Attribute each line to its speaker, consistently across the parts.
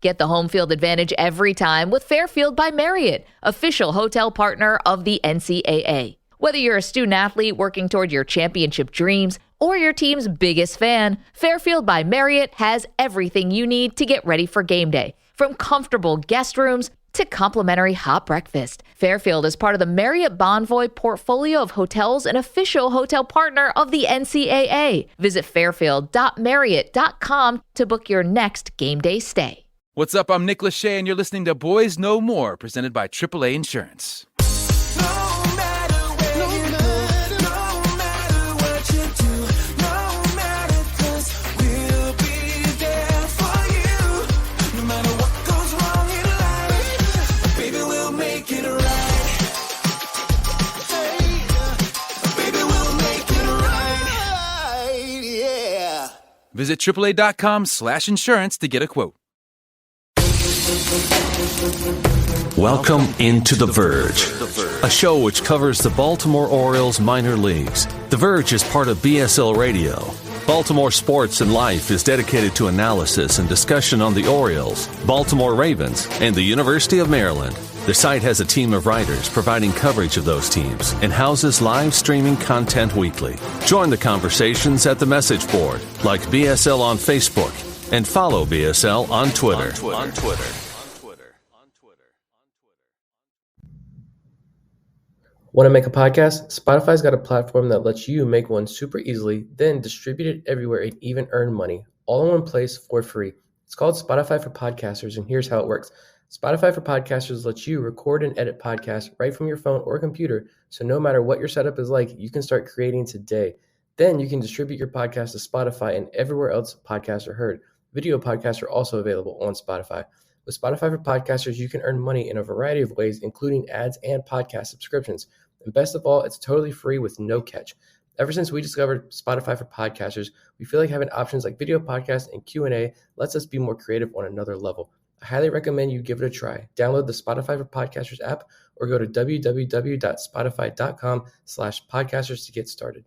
Speaker 1: Get the home field advantage every time with Fairfield by Marriott, official hotel partner of the NCAA. Whether you're a student athlete working toward your championship dreams or your team's biggest fan, Fairfield by Marriott has everything you need to get ready for game day. From comfortable guest rooms to complimentary hot breakfast, Fairfield is part of the Marriott Bonvoy portfolio of hotels and official hotel partner of the NCAA. Visit fairfield.marriott.com to book your next game day stay.
Speaker 2: What's up? I'm Nick Lachey, and you're listening to Boys No More, presented by AAA Insurance. Visit AAA.com/insurance to get a quote.
Speaker 3: Welcome into The Verge, a show which covers the Baltimore Orioles minor leagues. The Verge is part of BSL Radio. Baltimore Sports and Life is dedicated to analysis and discussion on the Orioles, Baltimore Ravens, and the University of Maryland. The site has a team of writers providing coverage of those teams and houses live streaming content weekly. Join the conversations at the message board, like BSL on Facebook, and follow BSL on Twitter.
Speaker 4: Want to make a podcast? Spotify's got a platform that lets you make one super easily, then distribute it everywhere and even earn money, all in one place for free. It's called Spotify for Podcasters, and here's how it works. Spotify for Podcasters lets you record and edit podcasts right from your phone or computer, so no matter what your setup is like, you can start creating today. Then you can distribute your podcast to Spotify and everywhere else podcasts are heard. Video podcasts are also available on Spotify. With Spotify for Podcasters, you can earn money in a variety of ways, including ads and podcast subscriptions. And best of all, it's totally free with no catch. Ever since we discovered Spotify for Podcasters, we feel like having options like video podcasts and Q&A lets us be more creative on another level. I highly recommend you give it a try. Download the Spotify for Podcasters app or go to www.spotify.com/podcasters to get started.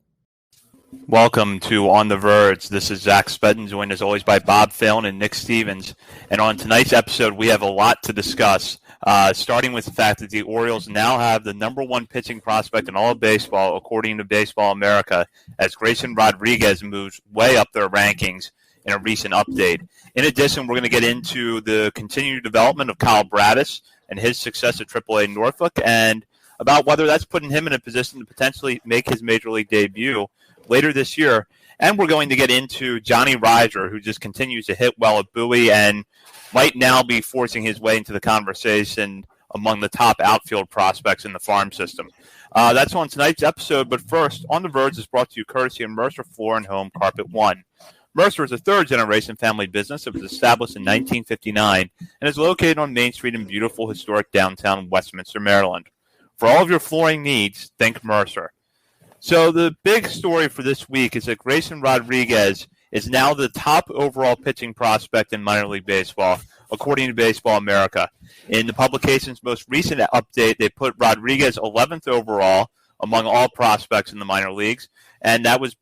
Speaker 5: Welcome to On the Verge. This is Zach Spedden, joined as always by Bob Phelan and Nick Stevens. And on tonight's episode, we have a lot to discuss, starting with the fact that the Orioles now have the number one pitching prospect in all of baseball, according to Baseball America, as Grayson Rodriguez moves way up their rankings in a recent update. In addition, we're going to get into the continued development of Kyle Bradish and his success at AAA Norfolk, and about whether that's putting him in a position to potentially make his major league debut later this year. And we're going to get into Johnny Rizer, who just continues to hit well at Bowie and might now be forcing his way into the conversation among the top outfield prospects in the farm system. That's on tonight's episode, but first, On the Verge is brought to you courtesy of Mercer Floor and Home Carpet One. Mercer is a third-generation family business that was established in 1959 and is located on Main Street in beautiful, historic downtown Westminster, Maryland. For all of your flooring needs, think Mercer. So the big story for this week is that Grayson Rodriguez is now the top overall pitching prospect in minor league baseball, according to Baseball America. In the publication's most recent update, they put Rodriguez 11th overall among all prospects in the minor leagues, and that was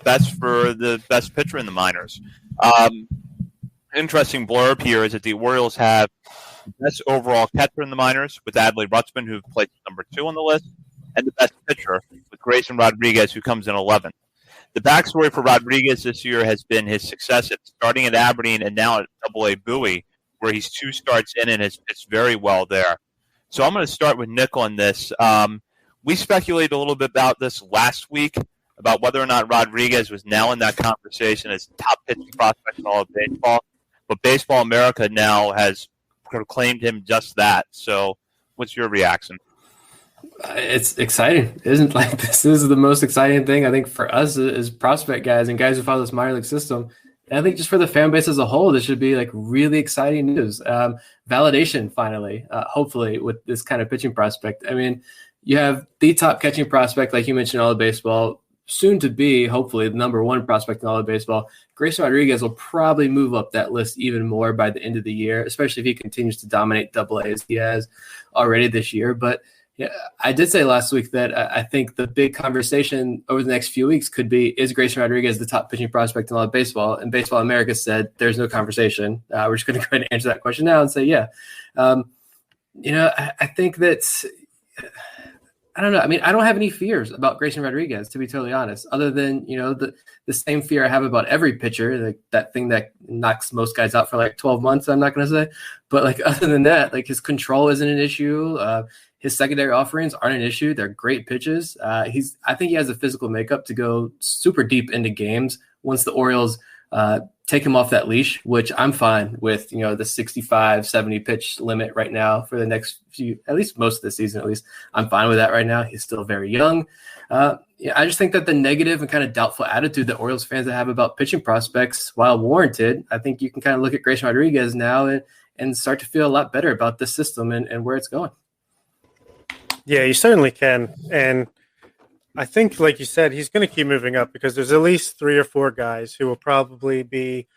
Speaker 5: best for the best pitcher in the minors. Interesting blurb here is that the Orioles have the best overall catcher in the minors with Adley Rutschman, who placed number 2 on the list, and the best pitcher with Grayson Rodriguez, who comes in 11th. The backstory for Rodriguez this year has been his success at starting at Aberdeen and now at AA Bowie, where he's 2 starts in and has pitched very well there. So I'm going to start with Nick on this. We speculated a little bit about this last week, about whether or not Rodriguez was now in that conversation as top pitching prospect in all of baseball. But Baseball America now has proclaimed him just that. So what's your reaction?
Speaker 4: It's exciting, isn't like this is the most exciting thing I think for us as prospect guys and guys who follow this minor league system. And I think just for the fan base as a whole, this should be like really exciting news. Validation finally, hopefully, with this kind of pitching prospect. I mean, you have the top catching prospect, like you mentioned, all of baseball, soon to be hopefully the number one prospect in all of baseball. Grayson Rodriguez will probably move up that list even more by the end of the year, especially if he continues to dominate AA as he has already this year. But Yeah, I did say last week that I think the big conversation over the next few weeks could be, is Grayson Rodriguez the top pitching prospect in all of baseball? And Baseball America said there's no conversation. We're just going to go ahead and answer that question now and say, yeah. I think that I don't know. I mean, I don't have any fears about Grayson Rodriguez, to be totally honest, other than, the same fear I have about every pitcher, like that thing that knocks most guys out for like 12 months, I'm not going to say. But like, other than that, like his control isn't an issue. His secondary offerings aren't an issue. They're great pitches. I think he has a physical makeup to go super deep into games once the Orioles take him off that leash, which I'm fine with, the 65, 70 pitch limit right now for the next few, at least most of the season, at least I'm fine with that right now. He's still very young. I just think that the negative and kind of doubtful attitude that Orioles fans have about pitching prospects, while warranted, I think you can kind of look at Grayson Rodriguez now and start to feel a lot better about the system and where it's going.
Speaker 6: Yeah, you certainly can. And I think, like you said, he's going to keep moving up because there's at least 3 or 4 guys who will probably be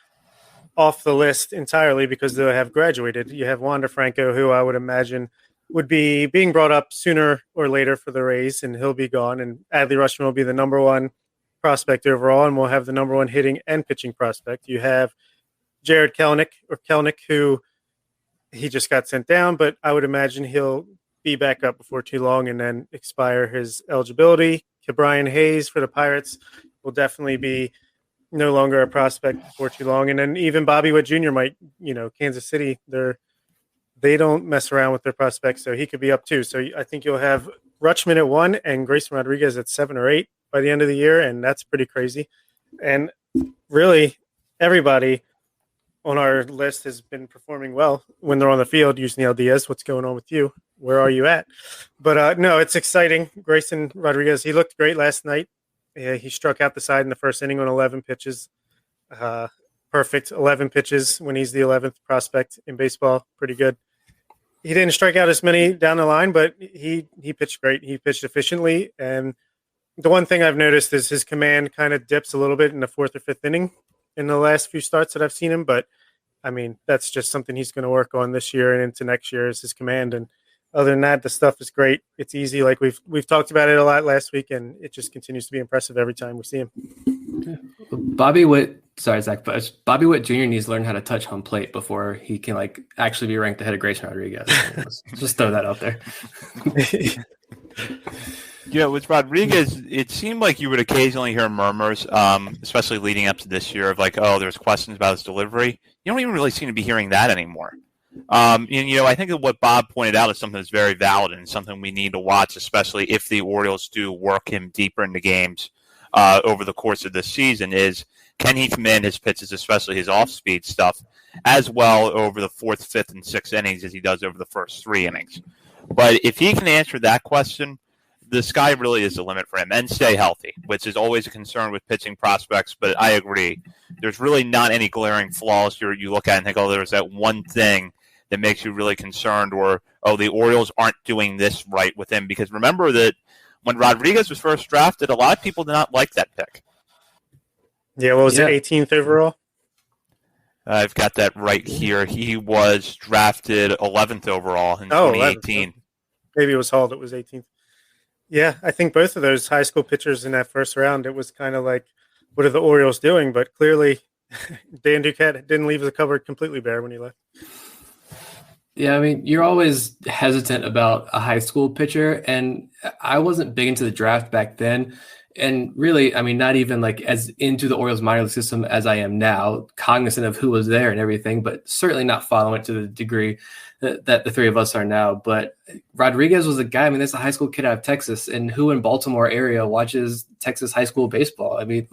Speaker 6: off the list entirely because they'll have graduated. You have Wander Franco, who I would imagine would be being brought up sooner or later for the Rays, and he'll be gone. And Adley Rutschman will be the number 1 prospect overall, and we'll have the number 1 hitting and pitching prospect. You have Jared Kelenic, who he just got sent down, but I would imagine he'll be back up before too long and then expire his eligibility. Brian Hayes for the Pirates will definitely be no longer a prospect before too long. And then even Bobby Witt Jr. might, Kansas City, they don't mess around with their prospects, so he could be up too. So I think you'll have Rutschman at 1 and Grayson Rodriguez at 7 or 8 by the end of the year, and that's pretty crazy. And really, everybody on our list has been performing well when they're on the field. Yusniel Diaz, what's going on with you? Where are you at? But no, it's exciting. Grayson Rodriguez, he looked great last night. Yeah, he struck out the side in the first inning on 11 pitches. Perfect 11 pitches when he's the 11th prospect in baseball. Pretty good. He didn't strike out as many down the line, but he pitched great. He pitched efficiently. And the one thing I've noticed is his command kind of dips a little bit in the 4th or 5th inning in the last few starts that I've seen him. But, I mean, that's just something he's going to work on this year and into next year is his command. And other than that, the stuff is great. It's easy. Like we've talked about it a lot last week, and it just continues to be impressive every time we see him.
Speaker 4: Bobby Witt Jr. needs to learn how to touch home plate before he can actually be ranked ahead of Grayson Rodriguez. Just throw that out there.
Speaker 5: With Rodriguez, it seemed like you would occasionally hear murmurs, especially leading up to this year, of there's questions about his delivery. You don't even really seem to be hearing that anymore. I think that what Bob pointed out is something that's very valid and something we need to watch, especially if the Orioles do work him deeper into games over the course of this season, is can he command his pitches, especially his off-speed stuff, as well over the 4th, 5th, and 6th innings as he does over the first 3 innings. But if he can answer that question, the sky really is the limit for him, and stay healthy, which is always a concern with pitching prospects. But I agree. There's really not any glaring flaws here you look at and think, there's that one thing that makes you really concerned, or, the Orioles aren't doing this right with him. Because remember that when Rodriguez was first drafted, a lot of people did not like that pick.
Speaker 6: Yeah, what was it, 18th overall?
Speaker 5: I've got that right here. He was drafted 11th overall in 2018.
Speaker 6: 11th. Maybe it was hauled. It was 18th. Yeah, I think both of those high school pitchers in that first round, it was kind of like, what are the Orioles doing? But clearly, Dan Duquette didn't leave the cupboard completely bare when he left.
Speaker 4: Yeah, I mean, you're always hesitant about a high school pitcher, and I wasn't big into the draft back then. And really, I mean, not even as into the Orioles minor league system as I am now, cognizant of who was there and everything, but certainly not following it to the degree that the 3 of us are now. But Rodriguez was a guy, I mean, that's a high school kid out of Texas, and who in Baltimore area watches Texas high school baseball? I mean,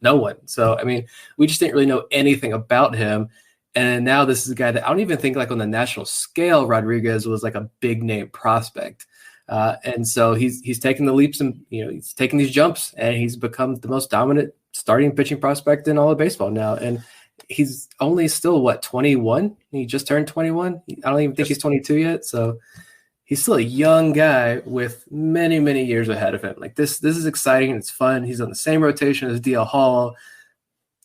Speaker 4: no one. So, I mean, we just didn't really know anything about him. And now this is a guy that I don't even think on the national scale, Rodriguez was a big name prospect. And so he's taking the leaps and, he's taking these jumps, and he's become the most dominant starting pitching prospect in all of baseball now. And he's only still 21. He just turned 21. I don't even think he's 22 yet. So he's still a young guy with many, many years ahead of him. This is exciting and it's fun. He's on the same rotation as DL Hall.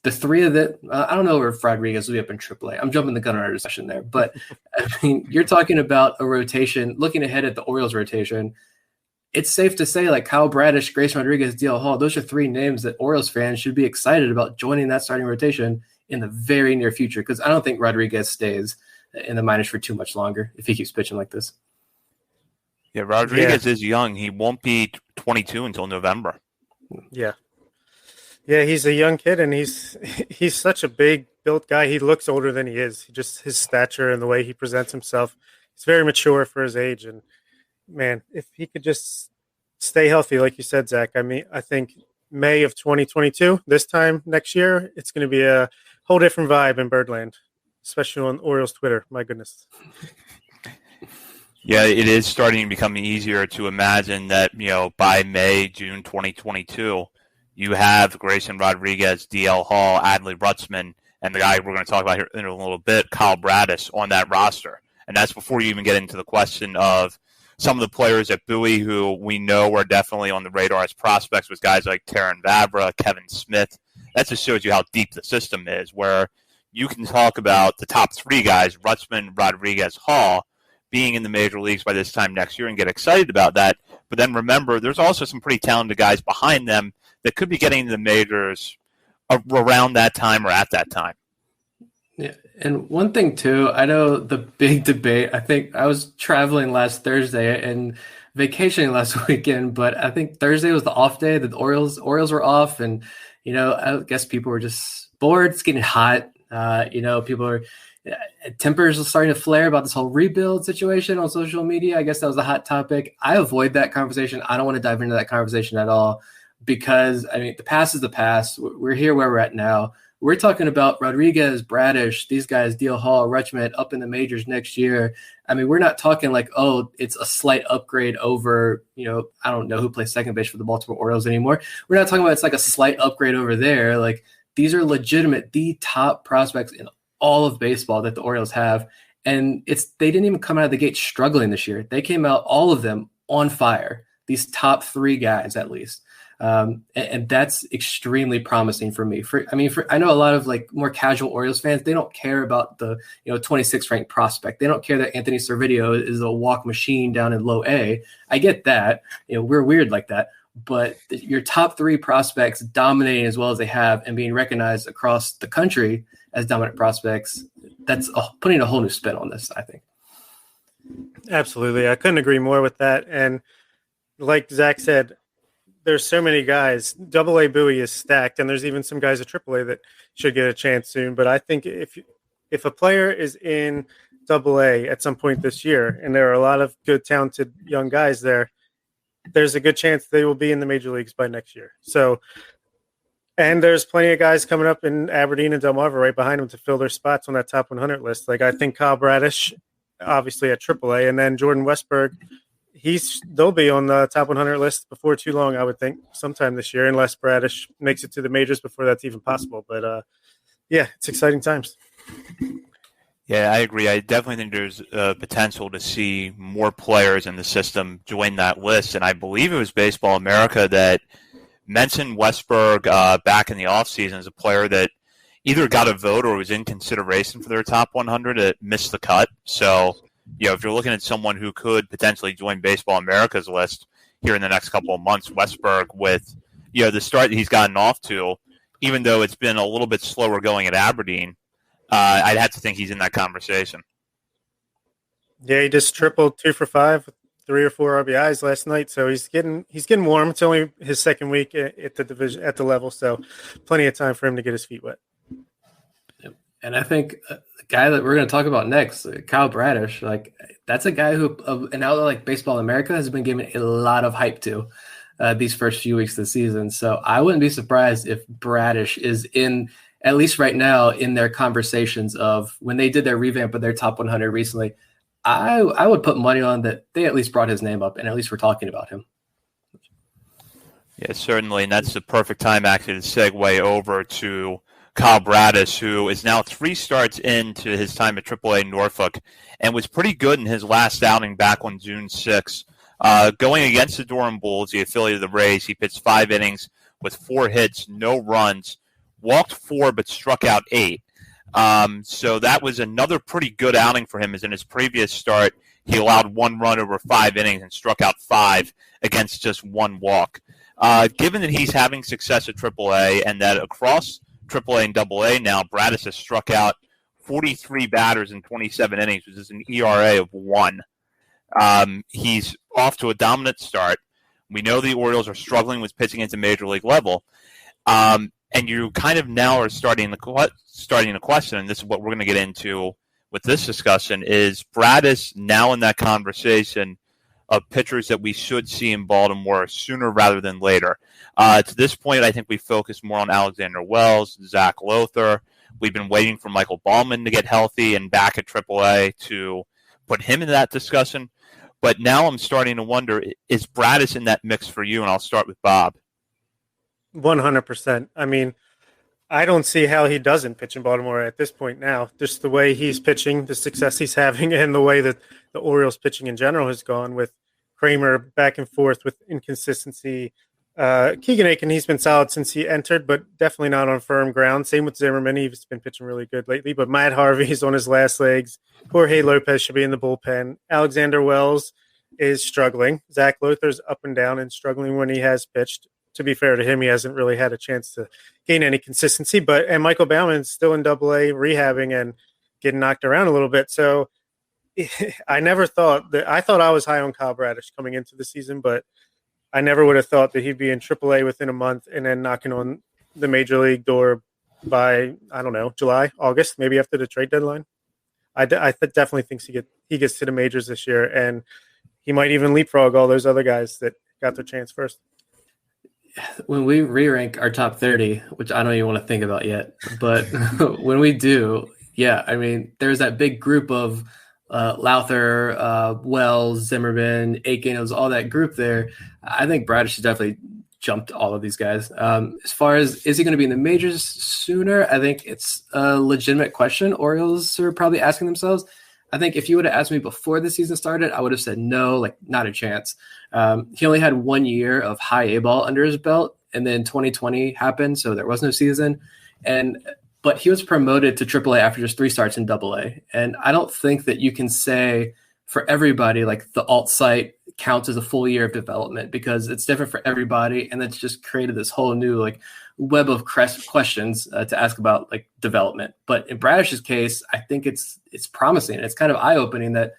Speaker 4: the three of it, I don't know if Rodriguez will be up in AAA. I'm jumping the gun on our discussion there. But, I mean, you're talking about a rotation, looking ahead at the Orioles rotation. It's safe to say, like, Kyle Bradish, Grayson Rodriguez, DL Hall, those are three names that Orioles fans should be excited about joining that starting rotation in the very near future, because I don't think Rodriguez stays in the minors for too much longer if he keeps pitching like this.
Speaker 5: Yeah, Rodriguez is young. He won't be 22 until November.
Speaker 6: Yeah. Yeah, he's a young kid, and he's such a big built guy. He looks older than he is. Just his stature and the way he presents himself, he's very mature for his age. And man, if he could just stay healthy, like you said, Zach, I mean, I think May of 2022, this time next year, it's going to be a whole different vibe in Birdland, especially on Orioles Twitter. My goodness.
Speaker 5: Yeah, it is starting to become easier to imagine that, by May, June 2022, you have Grayson Rodriguez, DL Hall, Adley Rutzman, and the guy we're going to talk about here in a little bit, Kyle Bradish, on that roster. And that's before you even get into the question of some of the players at Bowie who we know are definitely on the radar as prospects, with guys like Taron Vavra, Kevin Smith. That just shows you how deep the system is, where you can talk about the top three guys, Rutzman, Rodriguez, Hall, being in the major leagues by this time next year and get excited about that. But then remember, there's also some pretty talented guys behind them that could be getting into the majors around that time or at that time.
Speaker 4: Yeah, and one thing too, I know the big debate, I think I was traveling last Thursday and vacationing last weekend, but I think Thursday was the off day that the Orioles were off, and I guess people were just bored. It's getting hot. People are tempers are starting to flare about this whole rebuild situation on social media. I guess that was a hot topic. I avoid that conversation. I don't want to dive into that conversation at all, because I mean, the past is the past. We're here where we're at now. We're talking about Rodriguez, Bradish, these guys, DL Hall, Rutschman up in the majors next year. I mean, we're not talking like, oh, it's a slight upgrade over, I don't know who plays second base for the Baltimore Orioles anymore. We're not talking about it's like a slight upgrade over there. Like, these are legitimate, the top prospects in all of baseball that the Orioles have. And they didn't even come out of the gate struggling this year. They came out, all of them, on fire. These top three guys, at least. And that's extremely promising for me. I know a lot of like more casual Orioles fans, they don't care about the 26th ranked prospect. They don't care that Anthony Servideo is a walk machine down in low A. I get that. We're weird like that. But your top three prospects dominating as well as they have and being recognized across the country as dominant prospects, that's putting a whole new spin on this, I think.
Speaker 6: Absolutely. I couldn't agree more with that. And like Zach said, there's so many guys. AA Bowie is stacked, and there's even some guys at AAA that should get a chance soon. But I think if a player is in AA at some point this year, and there are a lot of good, talented young guys there, there's a good chance they will be in the major leagues by next year. So, and there's plenty of guys coming up in Aberdeen and Delmarva right behind them to fill their spots on that top 100 list. Like, I think Kyle Bradish, obviously at AAA, and then Jordan Westberg, they'll be on the top 100 list before too long, I would think, sometime this year, unless Bradish makes it to the majors before that's even possible. But yeah, it's exciting times.
Speaker 5: Yeah, I agree. I definitely think there's potential to see more players in the system join that list. And I believe it was Baseball America that mentioned Westberg back in the offseason as a player that either got a vote or was in consideration for their top 100 that missed the cut. So, if you're looking at someone who could potentially join Baseball America's list here in the next couple of months, Westberg, with the start that he's gotten off to, even though it's been a little bit slower going at Aberdeen, I'd have to think he's in that conversation.
Speaker 6: Yeah, he just tripled 2 for 5 with 3 or 4 RBIs last night, so he's getting warm. It's only his second week at the division at the level, so plenty of time for him to get his feet wet.
Speaker 4: And I think the guy that we're going to talk about next, Kyle Bradish, like, that's a guy who, an outlet like Baseball America, has been given a lot of hype to these first few weeks of the season. So I wouldn't be surprised if Bradish is in, at least right now, in their conversations of when they did their revamp of their top 100 recently. I would put money on that they at least brought his name up, and at least we're talking about him.
Speaker 5: Yeah, certainly. And that's the perfect time, actually, to segue over to Kyle Bradish, who is now 3 starts into his time at AAA Norfolk and was pretty good in his last outing back on June 6th. Going against the Durham Bulls, the affiliate of the Rays, he pitched 5 innings with 4 hits, no runs, walked 4 but struck out 8. So that was another pretty good outing for him, as in his previous start, he allowed 1 run over 5 innings and struck out 5 against just 1 walk. Given that he's having success at AAA and that across AAA and AA now, Bradish has struck out 43 batters in 27 innings, which is an ERA of 1. He's off to a dominant start. We know the Orioles are struggling with pitching at the major league level. And you kind of now are starting to question, and this is what we're going to get into with this discussion, is Bradish now in that conversation of pitchers that we should see in Baltimore sooner rather than later. To this point, I think we focus more on Alexander Wells, Zach Lothar. We've been waiting for Michael Ballman to get healthy and back at AAA to put him into that discussion. But now I'm starting to wonder, is Bradish in that mix for you? And I'll start with Bob.
Speaker 6: 100%. I mean, I don't see how he doesn't pitch in Baltimore at this point now. Just the way he's pitching, the success he's having, and the way that the Orioles pitching in general has gone with Kramer back and forth with inconsistency. Keegan Aiken, he's been solid since he entered, but definitely not on firm ground. Same with Zimmerman. He's been pitching really good lately, but Matt Harvey's on his last legs. Jorge Lopez should be in the bullpen. Alexander Wells is struggling. Zach Lothar's up and down and struggling when he has pitched. To be fair to him, he hasn't really had a chance to gain any consistency. And Michael Bauman's still in AA rehabbing and getting knocked around a little bit. So I never thought that – I thought I was high on Kyle Bradish coming into the season, but I never would have thought that he'd be in AAA within a month and then knocking on the major league door by, I don't know, July, August, maybe after the trade deadline. I definitely think he gets to the majors this year, and he might even leapfrog all those other guys that got their chance first.
Speaker 4: When we re-rank our top 30, which I don't even want to think about yet, but when we do, yeah, I mean, there's that big group of Lowther, Wells, Zimmerman, Aiken, it was all that group there. I think Bradish has definitely jumped all of these guys. As far as, is he going to be in the majors sooner? I think it's a legitimate question Orioles are probably asking themselves. I think if you would have asked me before the season started, I would have said no, like not a chance. He only had 1 year of high A ball under his belt, and then 2020 happened, so there was no season. But he was promoted to AAA after just 3 starts in AA. And I don't think that you can say for everybody, like the alt site counts as a full year of development, because it's different for everybody. And that's just created this whole new like web of questions to ask about like development. But in Bradish's case, I think it's promising. It's kind of eye-opening that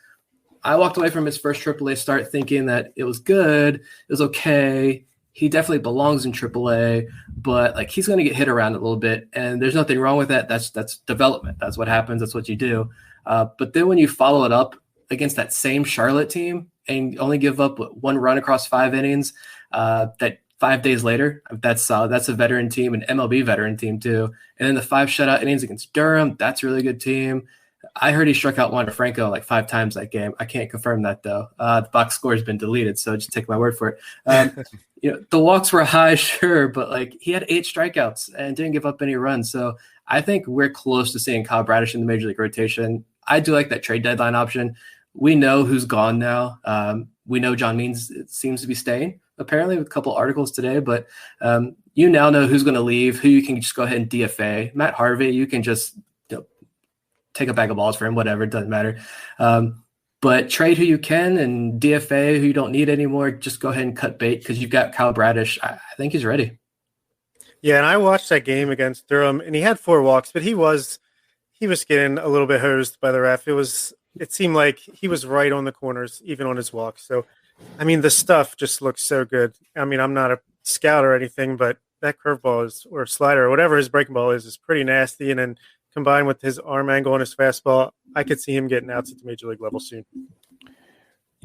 Speaker 4: I walked away from his first AAA start thinking that it was good, it was okay. He definitely belongs in AAA, but like he's going to get hit around a little bit, and there's nothing wrong with that. That's development. That's what happens. That's what you do. But then when you follow it up against that same Charlotte team and only give up 1 run across 5 innings, that 5 days later, that's solid. That's a veteran team, an MLB veteran team too. And then the 5 shutout innings against Durham, that's a really good team. I heard he struck out Wander Franco like 5 times that game. I can't confirm that though. The box score has been deleted, so just take my word for it. The walks were high, sure, but like he had 8 strikeouts and didn't give up any runs. So I think we're close to seeing Kyle Bradish in the major league rotation. I do like that trade deadline option. We know who's gone now. We know John Means seems to be staying, apparently, with a couple articles today. But you now know who's going to leave, who you can just go ahead and DFA. Matt Harvey, you can just take a bag of balls for him, whatever, it doesn't matter. But trade who you can and DFA who you don't need anymore. Just go ahead and cut bait because you've got Kyle Bradish. I think he's ready.
Speaker 6: Yeah, and I watched that game against Durham, and he had 4 walks, but he was getting a little bit hosed by the ref. It seemed like he was right on the corners, even on his walks. So, I mean, the stuff just looks so good. I mean, I'm not a scout or anything, but that curveball or slider or whatever his breaking ball is pretty nasty. And then combined with his arm angle and his fastball, I could see him getting outs at the major league level soon.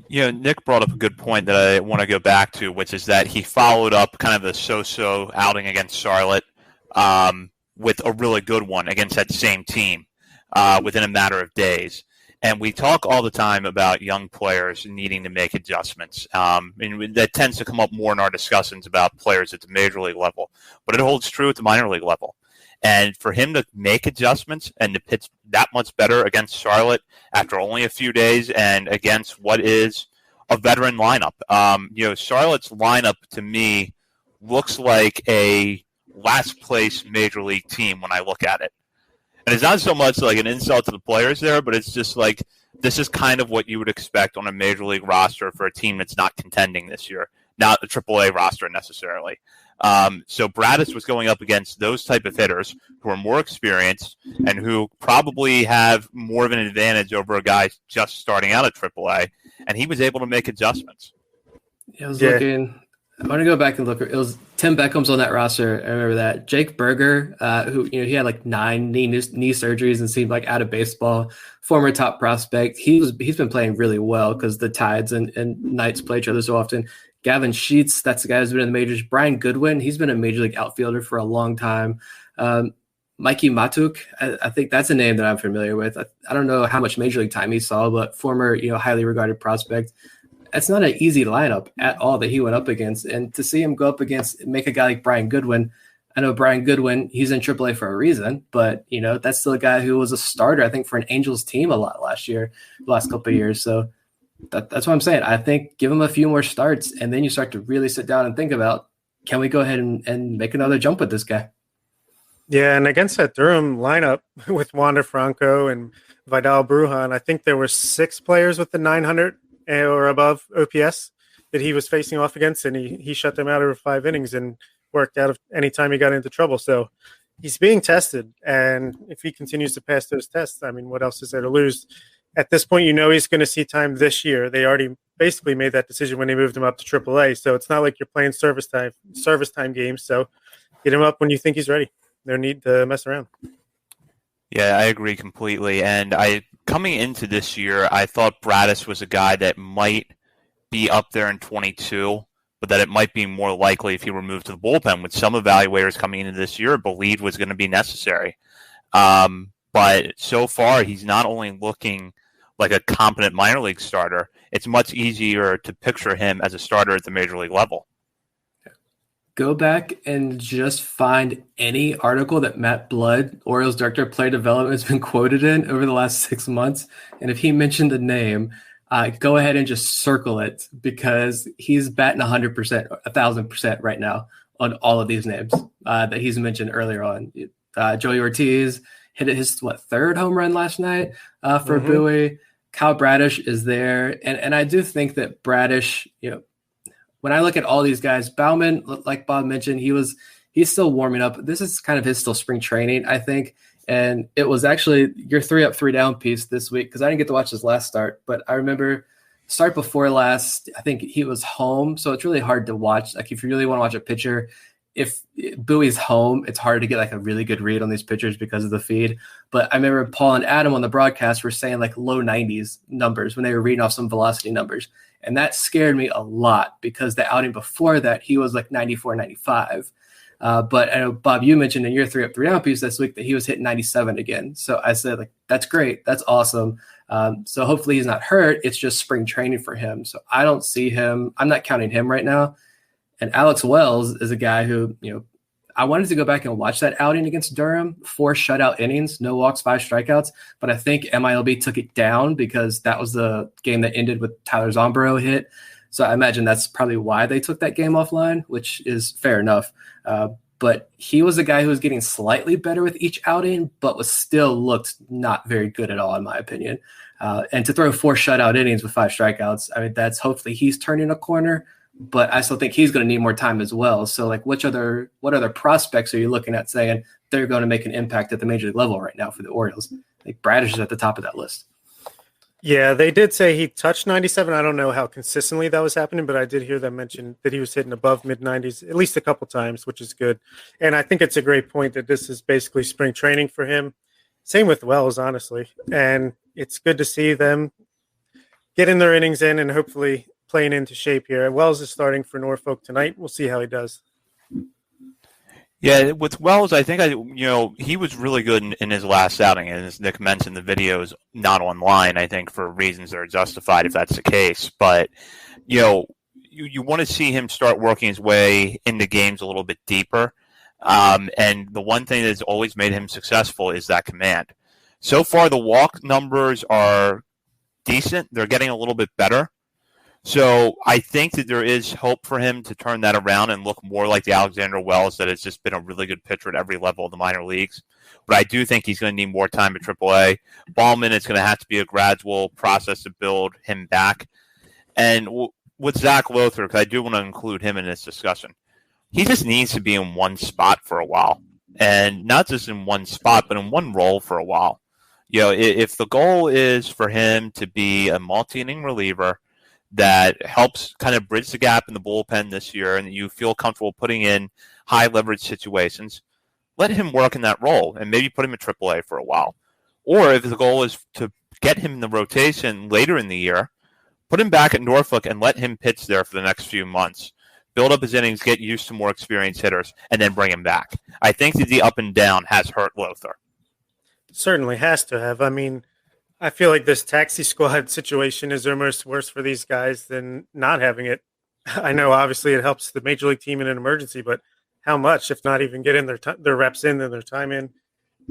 Speaker 5: Nick brought up a good point that I want to go back to, which is that he followed up kind of a so-so outing against Charlotte with a really good one against that same team within a matter of days. And we talk all the time about young players needing to make adjustments. And that tends to come up more in our discussions about players at the major league level. But it holds true at the minor league level. And for him to make adjustments and to pitch that much better against Charlotte after only a few days and against what is a veteran lineup. Charlotte's lineup to me looks like a last place major league team when I look at it. And it's not so much like an insult to the players there, but it's just like this is kind of what you would expect on a major league roster for a team that's not contending this year, not the AAA roster necessarily. So Bradish was going up against those type of hitters who are more experienced and who probably have more of an advantage over a guy just starting out at AAA, and he was able to make adjustments.
Speaker 4: I was looking. I want to go back and look. It was Tim Beckham's on that roster. I remember that. Jake Berger, who he had like 9 knee surgeries and seemed like out of baseball. Former top prospect. He's been playing really well because the Tides and Knights play each other so often. Gavin Sheets, that's the guy who's been in the majors. Brian Goodwin, he's been a major league outfielder for a long time. Mikey Matuk, I think that's a name that I'm familiar with. I don't know how much major league time he saw, but former highly regarded prospect. It's not an easy lineup at all that he went up against. And to see him go up against, make a guy like Brian Goodwin, I know Brian Goodwin, he's in AAA for a reason, but, that's still a guy who was a starter, I think, for an Angels team a lot last couple of years. So that's what I'm saying. I think give him a few more starts, and then you start to really sit down and think about, can we go ahead and make another jump with this guy?
Speaker 6: Yeah, and against that Durham lineup with Wander Franco and Vidal Brujan, I think there were 6 players with the 900 or above OPS that he was facing off against, and he shut them out over 5 innings and worked out of any time he got into trouble. So he's being tested, and if he continues to pass those tests, I mean, what else is there to lose? At this point, he's going to see time this year. They already basically made that decision when they moved him up to AAA, so it's not like you're playing service time games. So get him up when you think he's ready. No need to mess around.
Speaker 5: Yeah, I agree completely. And coming into this year, I thought Bradish was a guy that might be up there in 22, but that it might be more likely if he were moved to the bullpen, which some evaluators coming into this year believed was going to be necessary. But so far, he's not only looking like a competent minor league starter, it's much easier to picture him as a starter at the major league level.
Speaker 4: Go back and just find any article that Matt Blood, Orioles director of player development, has been quoted in over the last 6 months. And if he mentioned a name, go ahead and just circle it, because he's batting 100%, 1,000% right now on all of these names that he's mentioned earlier on. Joey Ortiz hit his 3rd home run last night for Bowie. Kyle Bradish is there. And I do think that Bradish, when I look at all these guys, Bauman, like Bob mentioned, he's still warming up. This is kind of his still spring training, I think. And it was actually your 3 up, 3 down piece this week, because I didn't get to watch his last start. But I remember start before last, I think he was home. So it's really hard to watch. Like if you really want to watch a pitcher, if Bowie's home, it's hard to get like a really good read on these pitchers because of the feed. But I remember Paul and Adam on the broadcast were saying like low 90s numbers when they were reading off some velocity numbers. And that scared me a lot, because the outing before that, he was like 94, 95. But I know, Bob, you mentioned in your 3 up, 3 down piece this week that he was hitting 97 again. So I said, like, that's great. That's awesome. So hopefully he's not hurt. It's just spring training for him. So I don't see him. I'm not counting him right now. And Alex Wells is a guy who, I wanted to go back and watch that outing against Durham, 4 shutout innings, no walks, 5 strikeouts. But I think MILB took it down because that was the game that ended with Tyler Zombro hit. So I imagine that's probably why they took that game offline, which is fair enough. But he was a guy who was getting slightly better with each outing, but was still looked not very good at all, in my opinion. And to throw 4 shutout innings with 5 strikeouts, I mean, that's hopefully he's turning a corner. But I still think he's going to need more time as well. So, like, what other prospects are you looking at saying they're going to make an impact at the major league level right now for the Orioles? Like, Bradish is at the top of that list.
Speaker 6: Yeah, they did say he touched 97. I don't know how consistently that was happening, but I did hear them mention that he was hitting above mid-90s at least a couple times, which is good. And I think it's a great point that this is basically spring training for him. Same with Wells, honestly. And it's good to see them getting their innings in and hopefully playing into shape here. Wells is starting for Norfolk tonight. We'll see how he does.
Speaker 5: Yeah, with Wells, I think he was really good in his last outing, and as Nick mentioned, the video is not online, I think, for reasons that are justified if that's the case. But you want to see him start working his way into games a little bit deeper. And the one thing that's always made him successful is that command. So far, the walk numbers are decent. They're getting a little bit better. So I think that there is hope for him to turn that around and look more like the Alexander Wells that has just been a really good pitcher at every level of the minor leagues. But I do think he's going to need more time at AAA. Ballman is going to have to be a gradual process to build him back. And with Zach Lothar, because I do want to include him in this discussion, he just needs to be in one spot for a while. And not just in one spot, but in one role for a while. You know, if the goal is for him to be a multi-inning reliever that helps kind of bridge the gap in the bullpen this year and you feel comfortable putting in high leverage situations, let him work in that role and maybe put him in AAA for a while. Or if the goal is to get him in the rotation later in the year, put him back at Norfolk and let him pitch there for the next few months. Build up his innings, get used to more experienced hitters, and then bring him back. I think that the up and down has hurt Lothar.
Speaker 6: Certainly has to have. I mean, I feel like this taxi squad situation is almost worse for these guys than not having it. I know, obviously, it helps the major league team in an emergency, but how much, if not even getting their reps in and their time in,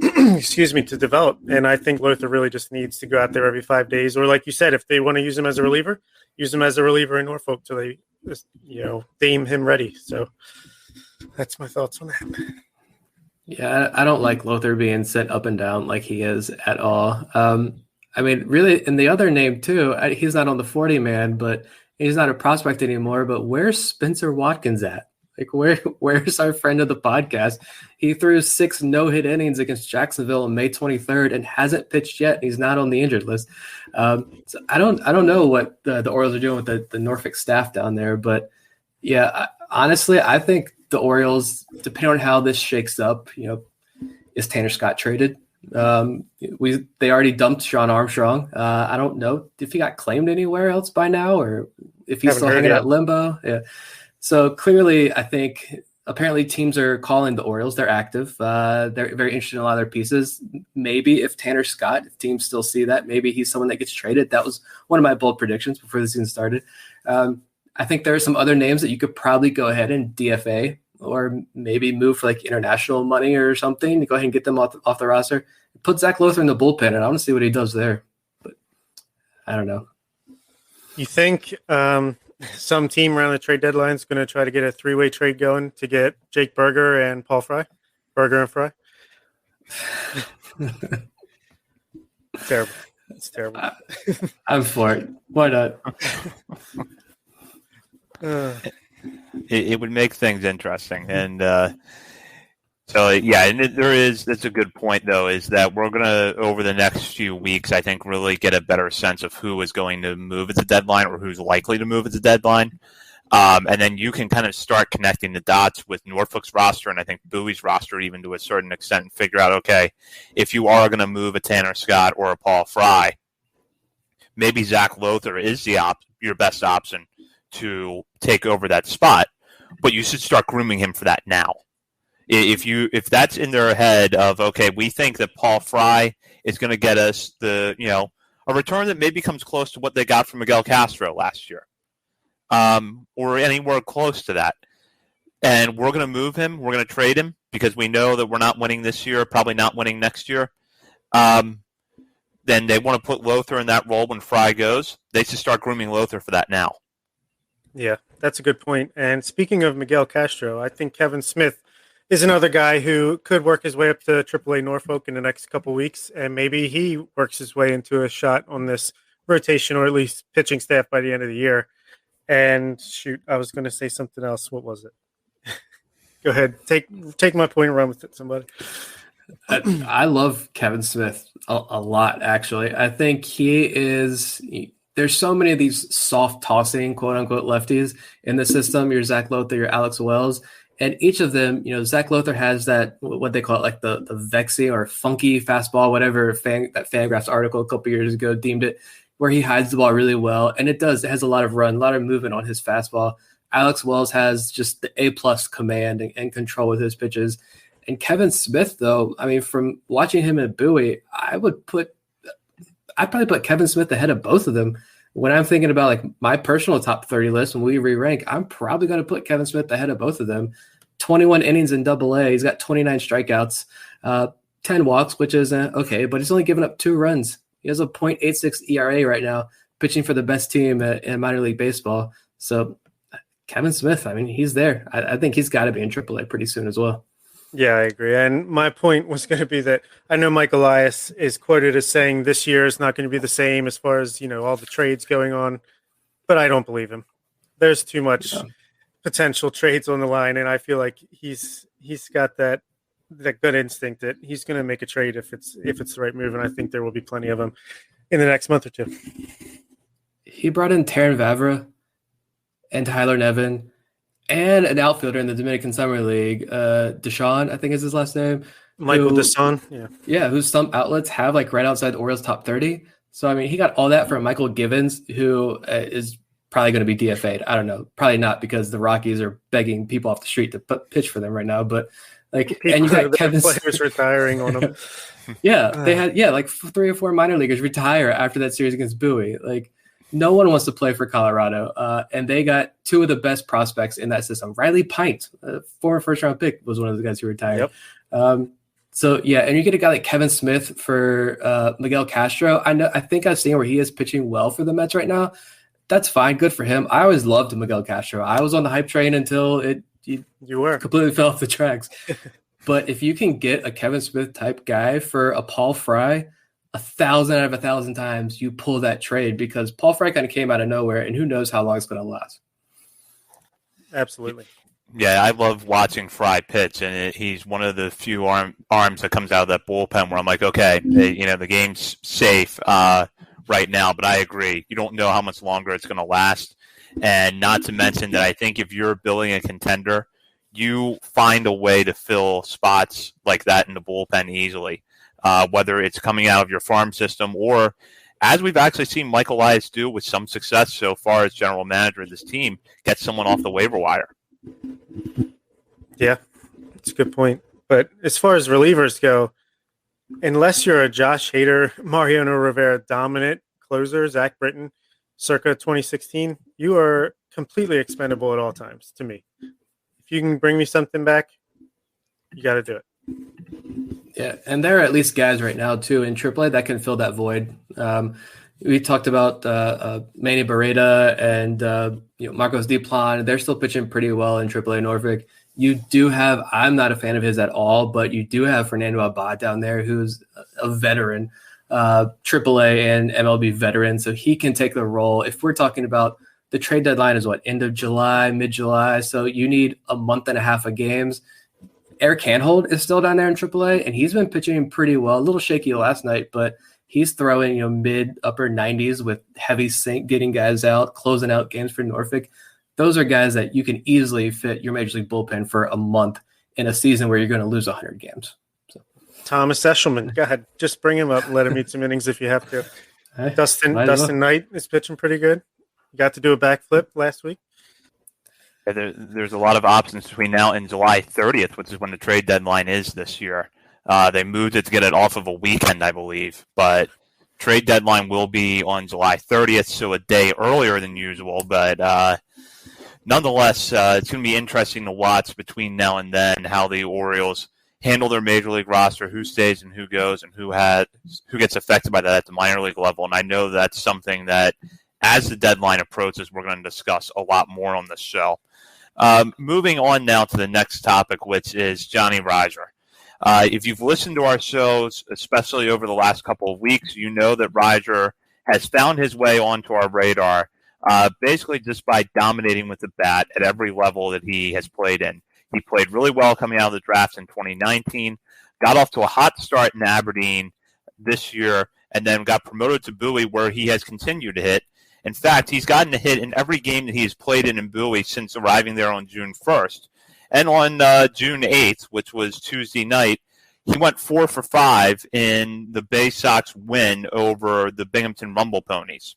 Speaker 6: excuse me, to develop? And I think Lothar really just needs to go out there every 5 days. Or like you said, if they want to use him as a reliever, use him as a reliever in Norfolk till they, deem him ready. So that's my thoughts on that.
Speaker 4: Yeah, I don't like Lothar being sent up and down like he is at all. I mean, really, and the other name too, he's not on the 40-man, but he's not a prospect anymore. But where's Spencer Watkins at? Like, where's our friend of the podcast? He threw 6 no-hit innings against Jacksonville on May 23rd and hasn't pitched yet. He's not on the injured list. So I don't know what the Orioles are doing with the Norfolk staff down there. But, yeah, honestly, I think the Orioles, depending on how this shakes up, is Tanner Scott traded? They already dumped Sean Armstrong. I don't know if he got claimed anywhere else by now or if he's still hanging out limbo. Yeah. So clearly, I think apparently teams are calling the Orioles. They're active. They're very interested in a lot of their pieces. Maybe if Tanner Scott, if teams still see that, maybe he's someone that gets traded. That was one of my bold predictions before the season started. I think there are some other names that you could probably go ahead and DFA or maybe move for like international money or something to go ahead and get them off the roster. Put Zach Lothar in the bullpen, and I want to see what he does there. But I don't know.
Speaker 6: You think some team around the trade deadline is going to try to get a 3-way trade going to get Jake Berger and Paul Fry? Berger and Fry? Terrible. It's terrible.
Speaker 4: I'm for it. Why not?
Speaker 5: It would make things interesting. And that's a good point, though, is that we're going to, over the next few weeks, I think, really get a better sense of who is going to move at the deadline or who's likely to move at the deadline. And then you can kind of start connecting the dots with Norfolk's roster and I think Bowie's roster even to a certain extent and figure out, okay, if you are going to move a Tanner Scott or a Paul Fry, maybe Zach Lothar is your best option to take over that spot, but you should start grooming him for that now. If that's in their head of, okay, we think that Paul Fry is going to get us a return that maybe comes close to what they got from Miguel Castro last year, or anywhere close to that, and we're going to move him, we're going to trade him because we know that we're not winning this year, probably not winning next year, then they want to put Lothar in that role when Fry goes. They should start grooming Lothar for that now.
Speaker 6: Yeah, that's a good point. And speaking of Miguel Castro, I think Kevin Smith is another guy who could work his way up to AAA Norfolk in the next couple weeks, and maybe he works his way into a shot on this rotation or at least pitching staff by the end of the year. And shoot, I was going to say something else. What was it? Go ahead. Take my point and run with it, somebody.
Speaker 4: I love Kevin Smith a lot, actually. I think there's so many of these soft tossing, quote unquote, lefties in the system. Your Zach Lothar, your Alex Wells. And each of them, Zach Lothar has that, what they call it, like the vexy or funky fastball, whatever that Fangraphs article a couple years ago deemed it, where he hides the ball really well. And it has a lot of run, a lot of movement on his fastball. Alex Wells has just the A+ command and control with his pitches. And Kevin Smith, though, I mean, from watching him at Bowie, I'd probably put Kevin Smith ahead of both of them. When I'm thinking about like my personal top 30 list, when we re-rank, I'm probably going to put Kevin Smith ahead of both of them. 21 innings in Double-A. He's got 29 strikeouts, 10 walks, which is okay, but he's only given up 2 runs. He has a .86 ERA right now, pitching for the best team in minor league baseball. So Kevin Smith, I mean, he's there. I think he's got to be in AAA pretty soon as well.
Speaker 6: Yeah, I agree. And my point was going to be that I know Mike Elias is quoted as saying this year is not going to be the same as far as, all the trades going on, but I don't believe him. There's too much potential trades on the line, and I feel like he's got that good instinct that he's going to make a trade if it's the right move, and I think there will be plenty of them in the next month or two.
Speaker 4: He brought in Taron Vavra and Tyler Nevin and an outfielder in the Dominican Summer League, Deshaun, I think is his last name.
Speaker 6: Michael Deshaun,
Speaker 4: yeah, who some outlets have like right outside the Orioles top 30. So I mean, he got all that from Michael Givens, who is probably going to be DFA'd. I don't know, probably not, because the Rockies are begging people off the street to pitch for them right now. But like,
Speaker 6: people,
Speaker 4: and you got Kevin
Speaker 6: players retiring on them.
Speaker 4: Yeah, they had like 3 or 4 minor leaguers retire after that series against Bowie. Like, no one wants to play for Colorado, and they got 2 of the best prospects in that system. Riley Pint, former first-round pick, was one of the guys who retired. Yep. So yeah, and you get a guy like Kevin Smith for Miguel Castro. I think I've seen where he is pitching well for the Mets right now. That's fine, good for him. I always loved Miguel Castro. I was on the hype train until you were completely fell off the tracks. But if you can get a Kevin Smith type guy for a Paul Fry, 1,000 out of 1,000 times you pull that trade, because Paul Fry kind of came out of nowhere, and who knows how long it's going to last.
Speaker 6: Absolutely.
Speaker 5: Yeah, I love watching Fry pitch, and he's one of the few arms that comes out of that bullpen where I'm like, okay, the game's safe right now, but I agree. You don't know how much longer it's going to last, and not to mention that I think if you're building a contender, you find a way to fill spots like that in the bullpen easily. Whether it's coming out of your farm system or, as we've actually seen Michael Elias do with some success so far as general manager of this team, get someone off the waiver wire.
Speaker 6: Yeah, that's a good point. But as far as relievers go, unless you're a Josh Hader, Mariano Rivera dominant closer, Zach Britton, circa 2016, you are completely expendable at all times to me. If you can bring me something back, you got to do it.
Speaker 4: Yeah, and there are at least guys right now, too, in AAA that can fill that void. We talked about Manny Barreda and Marcos Diplan. They're still pitching pretty well in AAA Norfolk. You do have – I'm not a fan of his at all, but you do have Fernando Abad down there, who's a veteran, AAA and MLB veteran, so he can take the role. If we're talking about the trade deadline is what, end of July, mid-July, so you need a month and a half of games. Eric Handhold is still down there in AAA, and he's been pitching pretty well. A little shaky last night, but he's throwing mid-upper 90s with heavy sink, getting guys out, closing out games for Norfolk. Those are guys that you can easily fit your Major League bullpen for a month in a season where you're going to lose 100 games. So.
Speaker 6: Thomas Eshelman, go ahead. Just bring him up and let him eat some innings if you have to. Hey, Dustin Knight is pitching pretty good. You got to do a backflip last week.
Speaker 5: There's a lot of options between now and July 30th, which is when the trade deadline is this year. They moved it to get it off of a weekend, I believe. But trade deadline will be on July 30th, so a day earlier than usual. But nonetheless, it's going to be interesting to watch between now and then how the Orioles handle their Major League roster, who stays and who goes, and who gets affected by that at the minor league level. And I know that's something that, as the deadline approaches, we're going to discuss a lot more on this show. Moving on now to the next topic, which is Johnny Rizer. If you've listened to our shows, especially over the last couple of weeks, you know that Rizer has found his way onto our radar, basically just by dominating with the bat at every level that he has played in. He played really well coming out of the drafts in 2019, got off to a hot start in Aberdeen this year, and then got promoted to Bowie, where he has continued to hit. In fact, he's gotten a hit in every game that he has played in Bowie since arriving there on June 1st. And on June 8th, which was Tuesday night, he went 4 for 5 in the Bay Sox win over the Binghamton Rumble Ponies.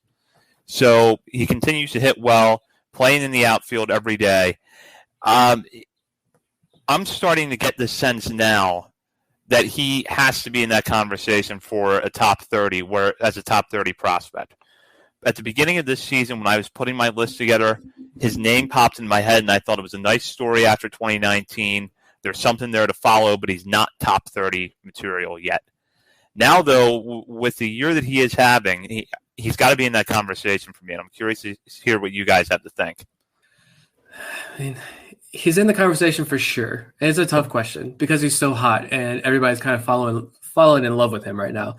Speaker 5: So he continues to hit well, playing in the outfield every day. I'm starting to get the sense now that he has to be in that conversation for a top 30, as a top 30 prospect. At the beginning of this season, when I was putting my list together, his name popped in my head, and I thought it was a nice story after 2019. There's something there to follow, but he's not top 30 material yet. Now, though, with the year that he is having, he's got to be in that conversation for me, and I'm curious to hear what you guys have to think.
Speaker 7: I mean, he's in the conversation for sure. And it's a tough question because he's so hot and everybody's kind of falling in love with him right now,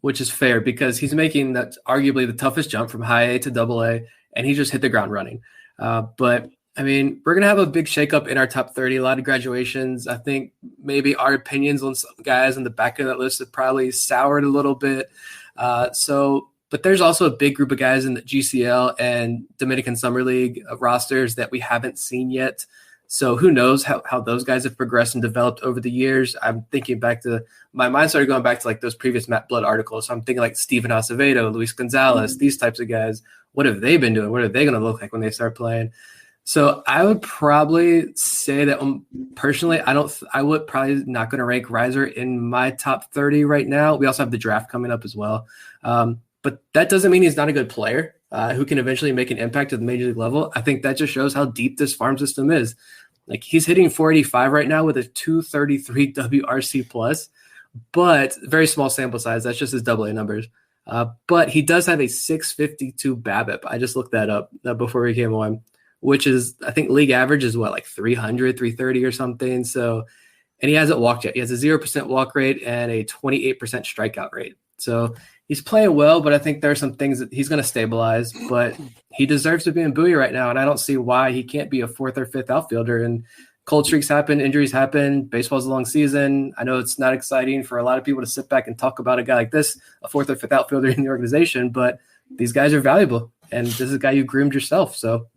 Speaker 7: which is fair because he's making that arguably the toughest jump from high A to double A, and he just hit the ground running. But I mean, we're going to have a big shakeup in our top 30, a lot of graduations. I think maybe our opinions on some guys on the back of that list have probably soured a little bit. But there's also a big group of guys in the GCL and Dominican Summer League rosters that we haven't seen yet. So who knows how those guys have progressed and developed over the years. I'm thinking back to my mind started going back to like those previous Matt Blood articles. So I'm thinking like Steven Acevedo, Luis Gonzalez, these types of guys. What have they been doing? What are they going to look like when they start playing? So I would probably say that personally, I would probably not going to rank Rizer in my top 30 right now. We also have the draft coming up as well. But that doesn't mean he's not a good player who can eventually make an impact at the major league level. I think that just shows how deep this farm system is. Like he's hitting 485 right now with a 233 WRC plus, but very small sample size. That's just his AA numbers. But he does have a 652 BABIP. I just looked that up before we came on, which is, I think league average is like 300, 330 or something. So, and he hasn't walked yet. He has a 0% walk rate and a 28% strikeout rate. So he's playing well, but I think there are some things that he's going to stabilize, but he deserves to be in Bowie right now. And I don't see why he can't be a fourth or fifth outfielder. And cold streaks happen, injuries happen. Baseball's a long season. I know it's not exciting for a lot of people to sit back and talk about a guy like this, a fourth or fifth outfielder in the organization, but these guys are valuable. And this is a guy you groomed yourself. So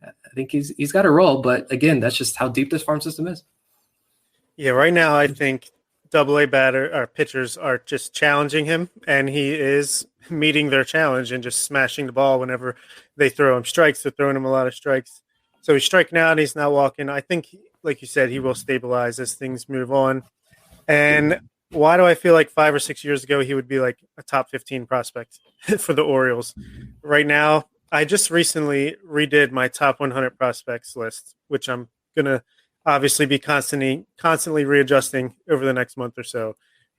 Speaker 7: I think he's got a role, but again, that's just how deep this farm system is.
Speaker 6: Yeah, right now I think AA pitchers are just challenging him, and he is meeting their challenge and just smashing the ball whenever they throw him strikes. They're throwing him a lot of strikes. So he's striking out, he's not walking. I think, like you said, he will stabilize as things move on. And why do I feel like 5 or 6 years ago he would be like a top 15 prospect for the Orioles? Right now, I just recently redid my top 100 prospects list, which I'm going to obviously be constantly readjusting over the next month or so.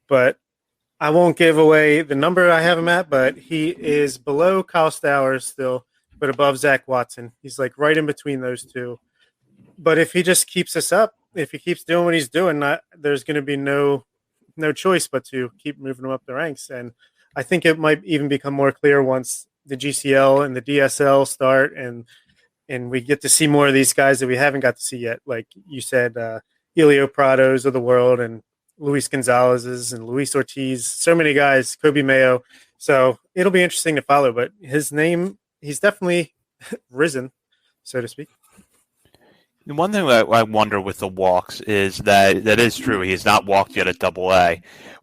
Speaker 6: But I won't give away the number I have him at, but he is below Kyle Stowers still, but above Zach Watson. He's like right in between those two. But if he just keeps us up, if he keeps doing what he's doing, there's going to be no choice but to keep moving him up the ranks. And I think it might even become more clear once the GCL and the DSL start and we get to see more of these guys that we haven't got to see yet. Like you said, Elio Prados of the world and Luis Gonzalez's and Luis Ortiz, so many guys, Kobe Mayo. So it'll be interesting to follow, but his name, he's definitely risen, so to speak.
Speaker 5: The one thing I wonder with the walks is that is true. He's not walked yet at AA,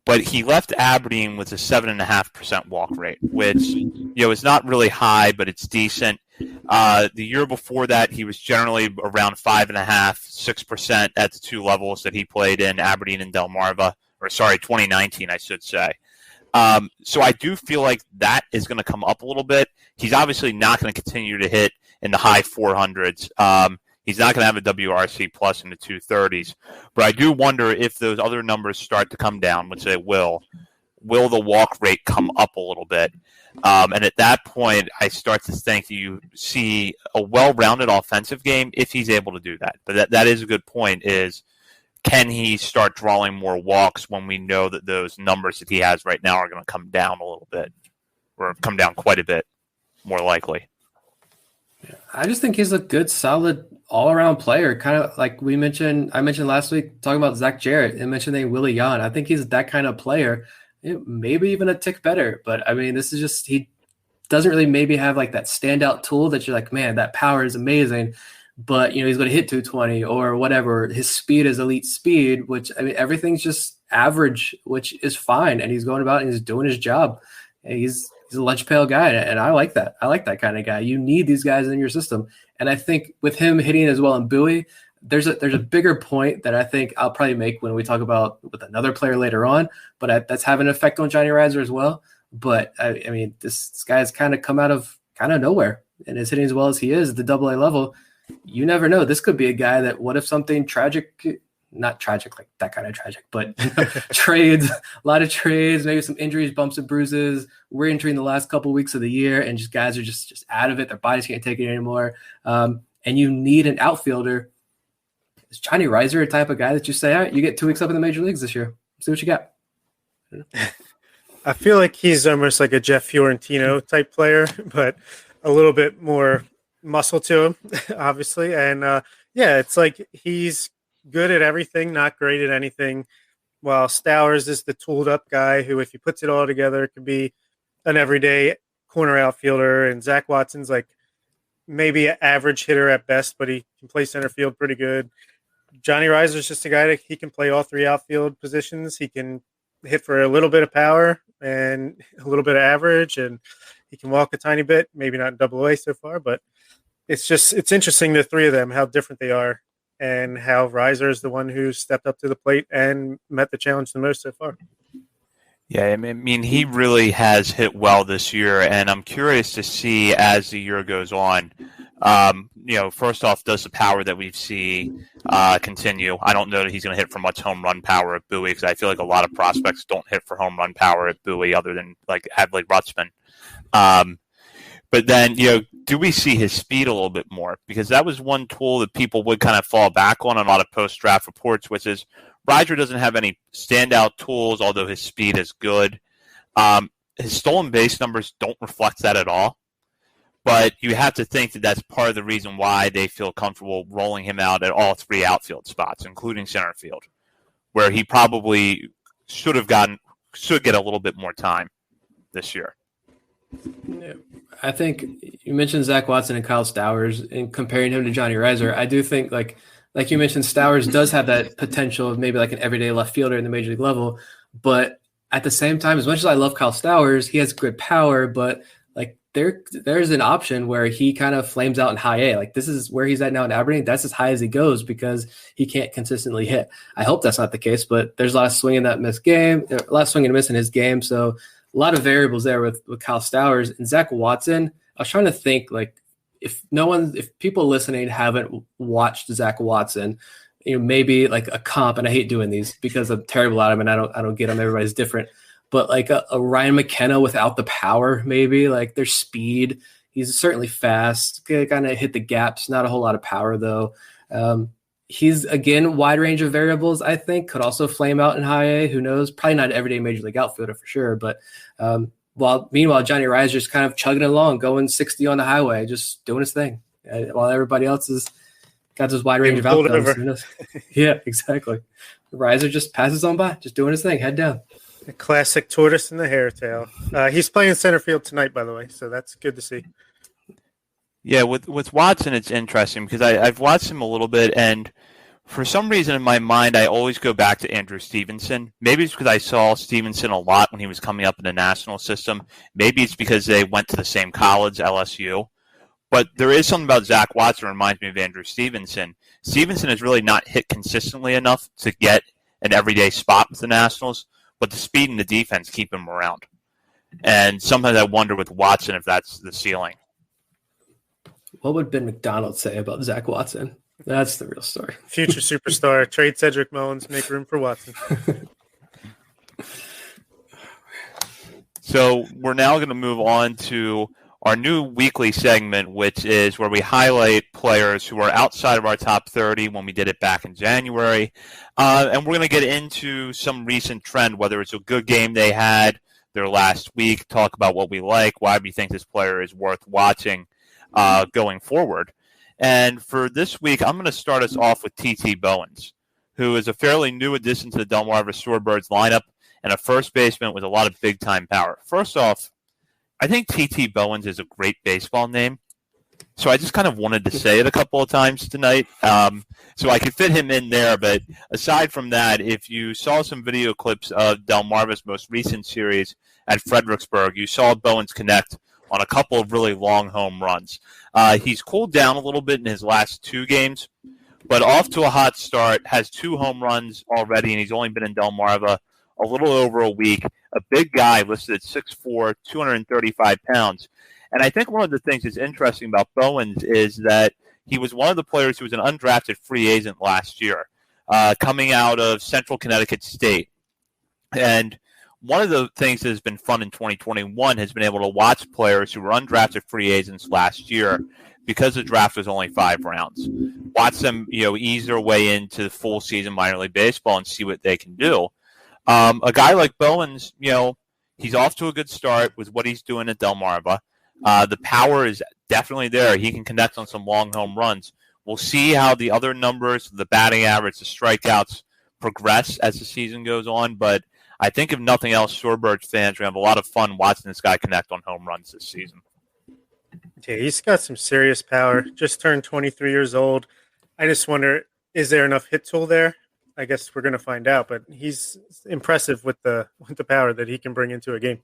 Speaker 5: but he left Aberdeen with a 7.5% walk rate, which is not really high, but it's decent. The year before that, he was generally around 5.5%, 6% at the two levels that he played in, Aberdeen and Delmarva, 2019, I should say. So I do feel like that is going to come up a little bit. He's obviously not going to continue to hit in the high 400s. He's not going to have a WRC plus in the 230s. But I do wonder if those other numbers start to come down, which they will the walk rate come up a little bit? And at that point, I start to think you see a well-rounded offensive game if he's able to do that. But that is a good point, is can he start drawing more walks when we know that those numbers that he has right now are going to come down a little bit, or come down quite a bit, more likely?
Speaker 7: I just think he's a good, solid, all-around player. Kind of like I mentioned last week, talking about Zach Jarrett and mentioning Willie Yan. I think he's that kind of player, maybe even a tick better. But, I mean, this is just – he doesn't really maybe have, like, that standout tool that you're like, man, that power is amazing. But, he's going to hit 220 or whatever. His speed is elite speed, which, I mean, everything's just average, which is fine. And he's going about and he's doing his job. And he's a lunch pail guy, and I like that. I like that kind of guy. You need these guys in your system. And I think with him hitting as well in Bowie, there's a bigger point that I think I'll probably make when we talk about with another player later on, but that's having an effect on Johnny Rizer as well. But I mean, this guy's kind of come out of kind of nowhere and is hitting as well as he is at the AA level. You never know. This could be a guy that, what if something tragic not tragic, like that kind of tragic, but trades, a lot of trades, maybe some injuries, bumps and bruises. We're entering the last couple of weeks of the year, and just guys are just out of it. Their bodies can't take it anymore. And you need an outfielder. Is Johnny Rizer a type of guy that you say, all right, you get 2 weeks up in the major leagues this year. See what you got.
Speaker 6: I feel like he's almost like a Jeff Fiorentino type player, but a little bit more muscle to him, obviously. And it's like he's good at everything, not great at anything. While Stowers is the tooled up guy who, if he puts it all together, could be an everyday corner outfielder. And Zach Watson's like maybe an average hitter at best, but he can play center field pretty good. Johnny Rizer is just a guy that he can play all 3 outfield positions. He can hit for a little bit of power and a little bit of average, and he can walk a tiny bit, maybe not in Double-A so far, but it's interesting, the 3 of them, how different they are, and how Rizer is the one who stepped up to the plate and met the challenge the most so far.
Speaker 5: Yeah, I mean, he really has hit well this year, and I'm curious to see as the year goes on. First off, does the power that we see continue? I don't know that he's going to hit for much home run power at Bowie, because I feel like a lot of prospects don't hit for home run power at Bowie other than like Adley Rutzman. But then, do we see his speed a little bit more? Because that was one tool that people would kind of fall back on a lot of post-draft reports, which is Rizer doesn't have any standout tools, although his speed is good. His stolen base numbers don't reflect that at all. But you have to think that that's part of the reason why they feel comfortable rolling him out at all 3 outfield spots, including center field, where he probably should get a little bit more time this year.
Speaker 7: Yeah. I think you mentioned Zach Watson and Kyle Stowers and comparing him to Johnny Rizer. I do think like you mentioned, Stowers does have that potential of maybe like an everyday left fielder in the major league level. But at the same time, as much as I love Kyle Stowers, he has good power, but like there's an option where he kind of flames out in high A. Like this is where he's at now in Aberdeen. That's as high as he goes because he can't consistently hit. I hope that's not the case, but there's a lot of swing and miss in his game. So a lot of variables there with Kyle Stowers and Zach Watson. I was trying to think like if people listening haven't watched Zach Watson, maybe like a comp, and I hate doing these because I'm terrible at them and I don't get them. Everybody's different. But like a Ryan McKenna without the power, maybe like their speed. He's certainly fast, kind of hit the gaps. Not a whole lot of power though. He's again wide range of variables. I think could also flame out in high A. Who knows? Probably not an everyday major league outfielder for sure. But meanwhile Johnny Rizer is kind of chugging along, going 60 on the highway, just doing his thing, while everybody else is got this wide range of outcomes. Yeah, exactly. Rizer just passes on by, just doing his thing, head down.
Speaker 6: A classic tortoise in the hairtail. He's playing center field tonight, by the way, so that's good to see.
Speaker 5: Yeah, with Watson, it's interesting because I've watched him a little bit, and for some reason in my mind, I always go back to Andrew Stevenson. Maybe it's because I saw Stevenson a lot when he was coming up in the national system. Maybe it's because they went to the same college, LSU. But there is something about Zach Watson that reminds me of Andrew Stevenson. Stevenson has really not hit consistently enough to get an everyday spot with the Nationals, but the speed and the defense keep him around. And sometimes I wonder with Watson if that's the ceiling.
Speaker 7: What would Ben McDonald say about Zach Watson? That's the real story.
Speaker 6: Future superstar. Trade Cedric Mullins. Make room for Watson.
Speaker 5: So we're now going to move on to our new weekly segment, which is where we highlight players who are outside of our top 30 when we did it back in January. And we're going to get into some recent trend, whether it's a good game they had their last week, talk about what we like, why we think this player is worth watching going forward. And for this week, I'm going to start us off with TT Bowens, who is a fairly new addition to the Delmarva Shorebirds lineup and a first baseman with a lot of big-time power. First off, I think TT Bowens is a great baseball name, so I just kind of wanted to say it a couple of times tonight so I could fit him in there. But aside from that, if you saw some video clips of Delmarva's most recent series at Fredericksburg, you saw Bowens connect on a couple of really long home runs. He's cooled down a little bit in his last 2 games, but off to a hot start, has 2 home runs already, and he's only been in Delmarva a little over a week. A big guy listed at 6'4", 235 pounds. And I think one of the things that's interesting about Bowens is that he was one of the players who was an undrafted free agent last year. coming out of Central Connecticut State. And one of the things that has been fun in 2021 has been able to watch players who were undrafted free agents last year because the draft was only 5 rounds. Watch them, ease their way into the full season minor league baseball and see what they can do. A guy like Bowens, he's off to a good start with what he's doing at Delmarva. The power is definitely there. He can connect on some long home runs. We'll see how the other numbers, the batting average, the strikeouts progress as the season goes on. But I think if nothing else, Shorebird fans will have a lot of fun watching this guy connect on home runs this season.
Speaker 6: Yeah, he's got some serious power. Just turned 23 years old. I just wonder, is there enough hit tool there? I guess we're going to find out. But he's impressive with the power that he can bring into a game.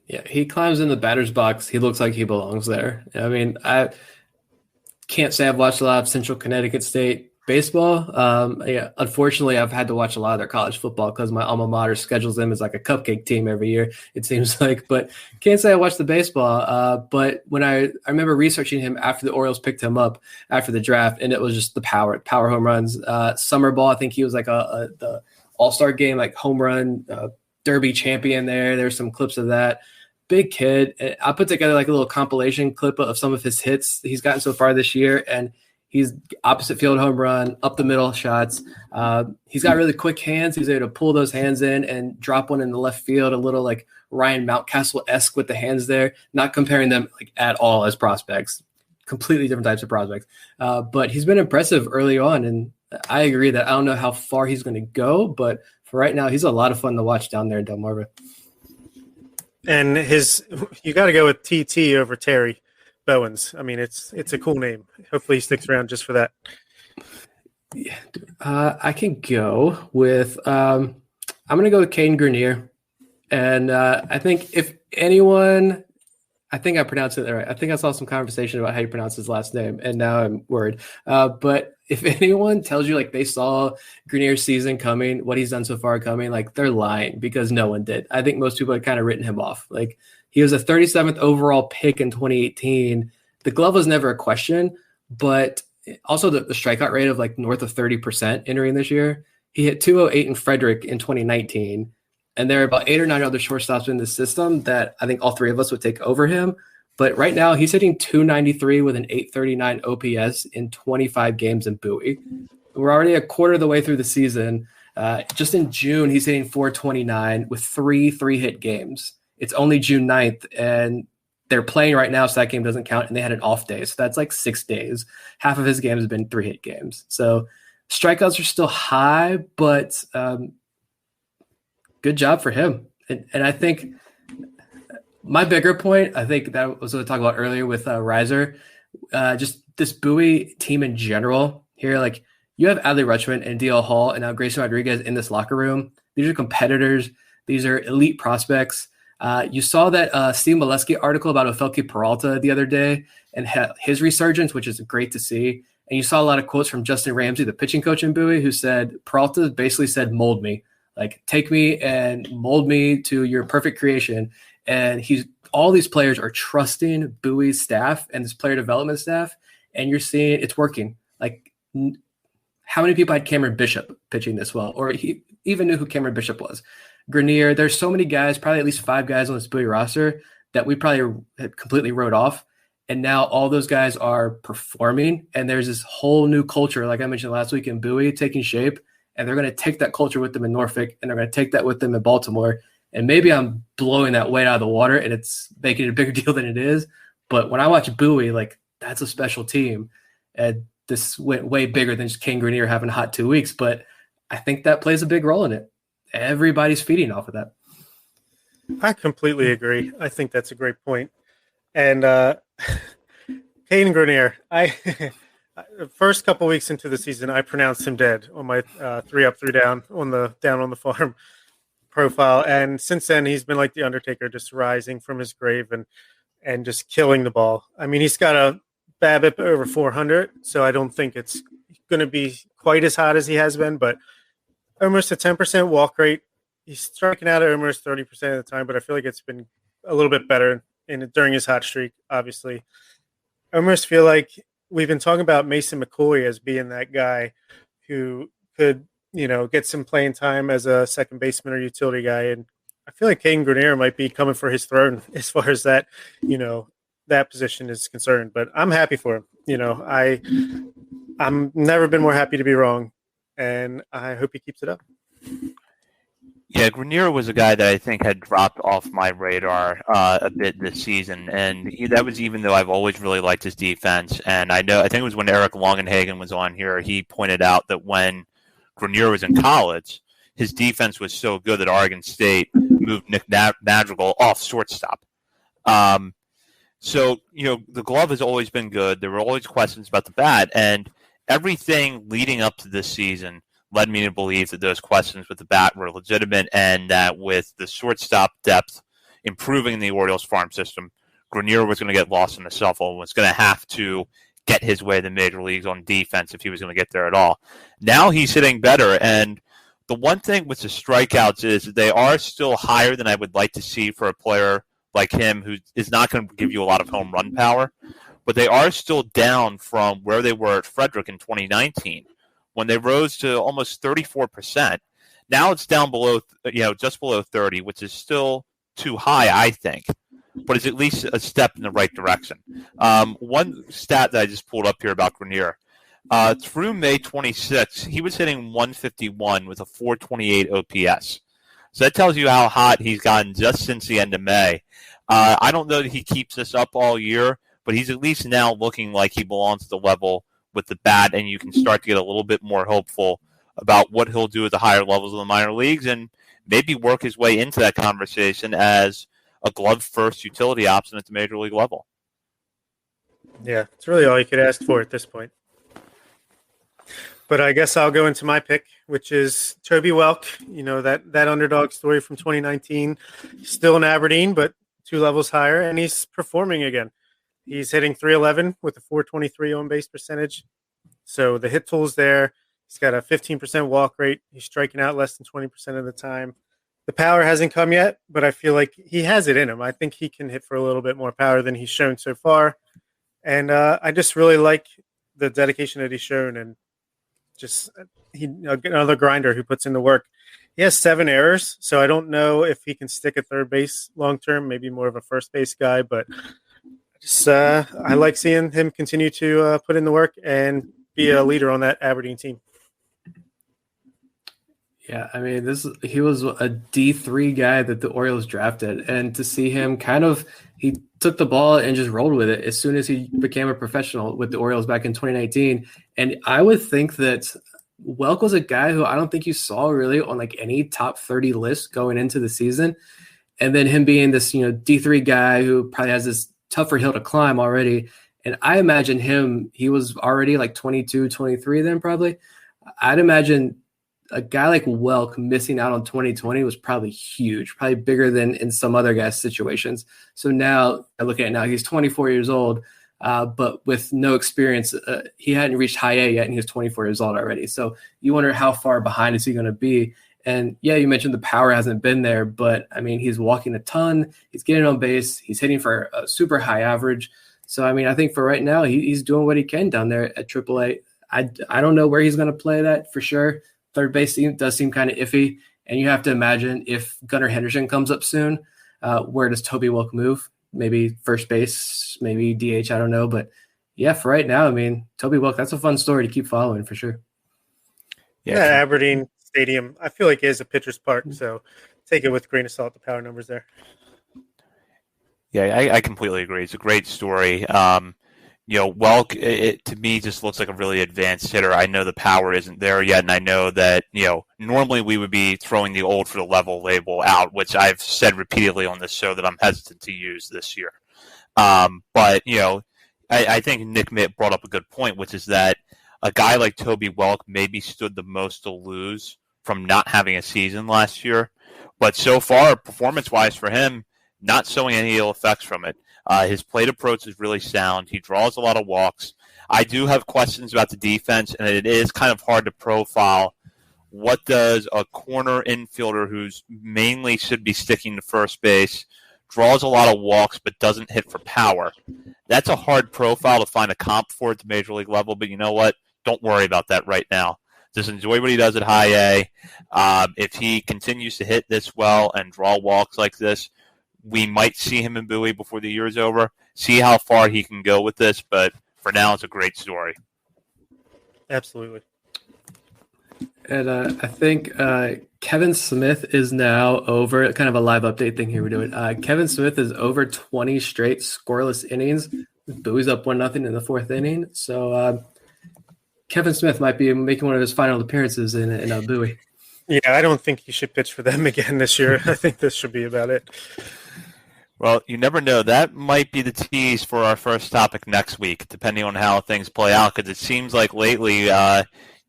Speaker 7: Yeah, he climbs in the batter's box. He looks like he belongs there. I mean, I can't say I've watched a lot of Central Connecticut State baseball. Unfortunately, I've had to watch a lot of their college football because my alma mater schedules them as like a cupcake team every year, it seems like. But can't say I watched the baseball. But when I remember researching him after the Orioles picked him up after the draft, and it was just the power home runs. Summer ball, I think he was like the all-star game, like home run derby champion there. There's some clips of that. Big kid. I put together like a little compilation clip of some of his hits he's gotten so far this year, and he's opposite field home run, up the middle shots. He's got really quick hands. He's able to pull those hands in and drop one in the left field, a little like Ryan Mountcastle-esque with the hands there. Not comparing them like at all as prospects, completely different types of prospects. But he's been impressive early on, and I agree that I don't know how far he's going to go, but for right now, he's a lot of fun to watch down there in Delmarva.
Speaker 6: And you got to go with TT over Terry Bowens. I mean, it's a cool name. Hopefully he sticks around just for that.
Speaker 7: Yeah, I can go with I'm going to go with Caden Grenier. And I think if anyone – I think I pronounced it right. I think I saw some conversation about how you pronounce his last name, and now I'm worried. But if anyone tells you like they saw Grenier's season coming, what he's done so far coming, like they're lying because no one did. I think most people had kind of written him off. Like he was a 37th overall pick in 2018. The glove was never a question, but also the strikeout rate of like north of 30% entering this year. He hit 208 in Frederick in 2019. And there are about 8 or 9 other shortstops in the system that I think all 3 of us would take over him. But right now, he's hitting 293 with an 839 OPS in 25 games in Bowie. We're already a quarter of the way through the season. Just in June, he's hitting 429 with 3 3-hit games. It's only June 9th, and they're playing right now, so that game doesn't count, and they had an off day. So that's like 6 days. Half of his games have been 3-hit games. So strikeouts are still high, but good job for him. And I think my bigger point, I think that was what I talked about earlier with Rizer, just this Bowie team in general here. Like you have Adley Rutschman and DL Hall and now Grayson Rodriguez in this locker room. These are competitors. These are elite prospects. You saw that Steve Molesky article about Ofelke Peralta the other day and his resurgence, which is great to see. And you saw a lot of quotes from Justin Ramsey, the pitching coach in Bowie, who said, Peralta basically said, mold me. Like, take me and mold me to your perfect creation. And all these players are trusting Bowie's staff and this player development staff, and you're seeing it's working. Like, how many people had Cameron Bishop pitching this well, or he even knew who Cameron Bishop was? Grenier, there's so many guys, probably at least 5 guys on this Bowie roster that we probably had completely wrote off. And now all those guys are performing, and there's this whole new culture, like I mentioned last week in Bowie, taking shape. And they're going to take that culture with them in Norfolk, and they're going to take that with them in Baltimore. And maybe I'm blowing that weight out of the water, and it's making it a bigger deal than it is. But when I watch Bowie, like that's a special team. And this went way bigger than just King Grenier having a hot 2 weeks. But I think that plays a big role in it. Everybody's feeding off of that.
Speaker 6: I completely agree. I think that's a great point. And Caden Grenier, the first couple weeks into the season, I pronounced him dead on my 3 up, 3 down on the farm profile. And since then, he's been like the Undertaker, just rising from his grave and just killing the ball. I mean, he's got a BABIP over 400, so I don't think it's going to be quite as hot as he has been, but almost a 10% walk rate. He's striking out at almost 30% of the time, but I feel like it's been a little bit better during his hot streak, obviously. I almost feel like we've been talking about Mason McCoy as being that guy who could, get some playing time as a second baseman or utility guy. And I feel like Caden Grenier might be coming for his throne as far as that, that position is concerned. But I'm happy for him. I'm never been more happy to be wrong, and I hope he keeps it up.
Speaker 5: Yeah, Grenier was a guy that I think had dropped off my radar a bit this season, and that was even though I've always really liked his defense. And I think it was when Eric Longenhagen was on here, he pointed out that when Grenier was in college, his defense was so good that Oregon State moved Nick Madrigal off shortstop. So, the glove has always been good. There were always questions about the bat, and everything leading up to this season led me to believe that those questions with the bat were legitimate, and that with the shortstop depth improving in the Orioles farm system, Grenier was going to get lost in the shuffle and was going to have to get his way to the major leagues on defense if he was going to get there at all. Now he's hitting better, and the one thing with the strikeouts is that they are still higher than I would like to see for a player like him who is not going to give you a lot of home run power, but they are still down from where they were at Frederick in 2019 when they rose to almost 34%. Now it's down below, just below 30, which is still too high, I think, but it's at least a step in the right direction. One stat that I just pulled up here about Grenier, through May 26th, he was hitting 151 with a 428 OPS. So that tells you how hot he's gotten just since the end of May. I don't know that he keeps this up all year, but he's at least now looking like he belongs to the level with the bat, and you can start to get a little bit more hopeful about what he'll do at the higher levels of the minor leagues and maybe work his way into that conversation as a glove-first utility option at the major league level.
Speaker 6: Yeah, it's really all you could ask for at this point. But I guess I'll go into my pick, which is Toby Welk. That underdog story from 2019. He's still in Aberdeen, but 2 levels higher, and he's performing again. He's hitting .311 with a .423 on-base percentage. So the hit tool's there. He's got a 15% walk rate. He's striking out less than 20% of the time. The power hasn't come yet, but I feel like he has it in him. I think he can hit for a little bit more power than he's shown so far. And I just really like the dedication that he's shown, and just another grinder who puts in the work. He has 7 errors, so I don't know if he can stick at third base long-term, maybe more of a first base guy, but I like seeing him continue to put in the work and be a leader on that Aberdeen team.
Speaker 7: Yeah, I mean, he was a D3 guy that the Orioles drafted, and to see him he took the ball and just rolled with it as soon as he became a professional with the Orioles back in 2019. And I would think that Welk was a guy who I don't think you saw really on like any top 30 list going into the season. And then him being this, D3 guy who probably has this tougher hill to climb already. And I imagine he was already like 22, 23 then probably. I'd imagine a guy like Welk missing out on 2020 was probably huge, probably bigger than in some other guys' situations. So now I look at it now, he's 24 years old, but with no experience. He hadn't reached high A yet, and he was 24 years old already. So you wonder how far behind is he going to be? And yeah, you mentioned the power hasn't been there, but I mean, he's walking a ton, he's getting on base, he's hitting for a super high average. So, I mean, I think for right now, he's doing what he can down there at AAA. I don't know where he's going to play that for sure. Third base does seem kind of iffy, and you have to imagine if Gunnar Henderson comes up soon, where does Toby Welk move? Maybe first base, maybe DH, I don't know. But yeah, for right now, I mean, Toby Welk, that's a fun story to keep following for sure.
Speaker 6: Yeah, Aberdeen Stadium, I feel like it is a pitcher's park, so take it with a grain of salt, the power numbers there.
Speaker 5: Yeah, I completely agree. It's a great story. Welk, it to me just looks like a really advanced hitter. I know the power isn't there yet, and I know that, normally we would be throwing the old for the level label out, which I've said repeatedly on this show that I'm hesitant to use this year. But I think Nick Mitt brought up a good point, which is that a guy like Toby Welk maybe stood the most to lose from not having a season last year. But so far, performance-wise for him, not showing any ill effects from it. His plate approach is really sound. He draws a lot of walks. I do have questions about the defense, and it is kind of hard to profile what does a corner infielder who's mainly should be sticking to first base, draws a lot of walks but doesn't hit for power. That's a hard profile to find a comp for at the major league level, but you know what? Don't worry about that right now. Just enjoy what he does at high A. If he continues to hit this well and draw walks like this, we might see him in Bowie before the year is over. See how far he can go with this, but for now, it's a great story.
Speaker 6: Absolutely.
Speaker 7: And I think Kevin Smith is now over, kind of a live update thing here we're doing. Kevin Smith is over 20 straight scoreless innings. Bowie's up 1-0 in the fourth inning. So Kevin Smith might be making one of his final appearances in Bowie.
Speaker 6: Yeah, I don't think he should pitch for them again this year. I think this should be about it.
Speaker 5: Well, you never know. That might be the tease for our first topic next week, depending on how things play out, because it seems like lately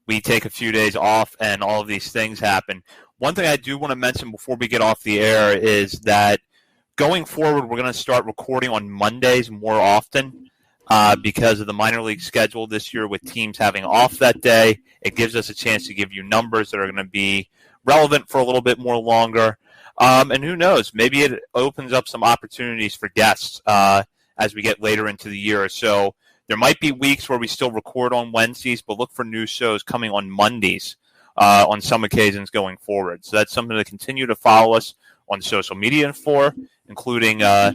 Speaker 5: we take a few days off and all of these things happen. One thing I do want to mention before we get off the air is that going forward, we're going to start recording on Mondays more often because of the minor league schedule this year with teams having off that day. It gives us a chance to give you numbers that are going to be relevant for a little bit more longer. And who knows, maybe it opens up some opportunities for guests as we get later into the year. So there might be weeks where we still record on Wednesdays, but look for new shows coming on Mondays on some occasions going forward. So that's something to continue to follow us on social media for, including at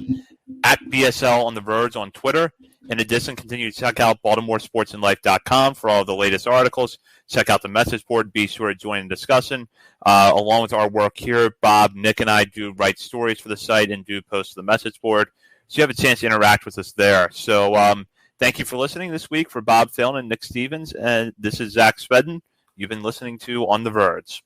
Speaker 5: BSL on the Verge on Twitter. In addition, continue to check out BaltimoreSportsAndLife.com for all of the latest articles. Check out the message board. Be sure to join the discussion. Along with our work here, Bob, Nick, and I do write stories for the site and do post to the message board. So you have a chance to interact with us there. So thank you for listening this week for Bob Phelan and Nick Stevens. And this is Zach Spedden. You've been listening to On the Verge.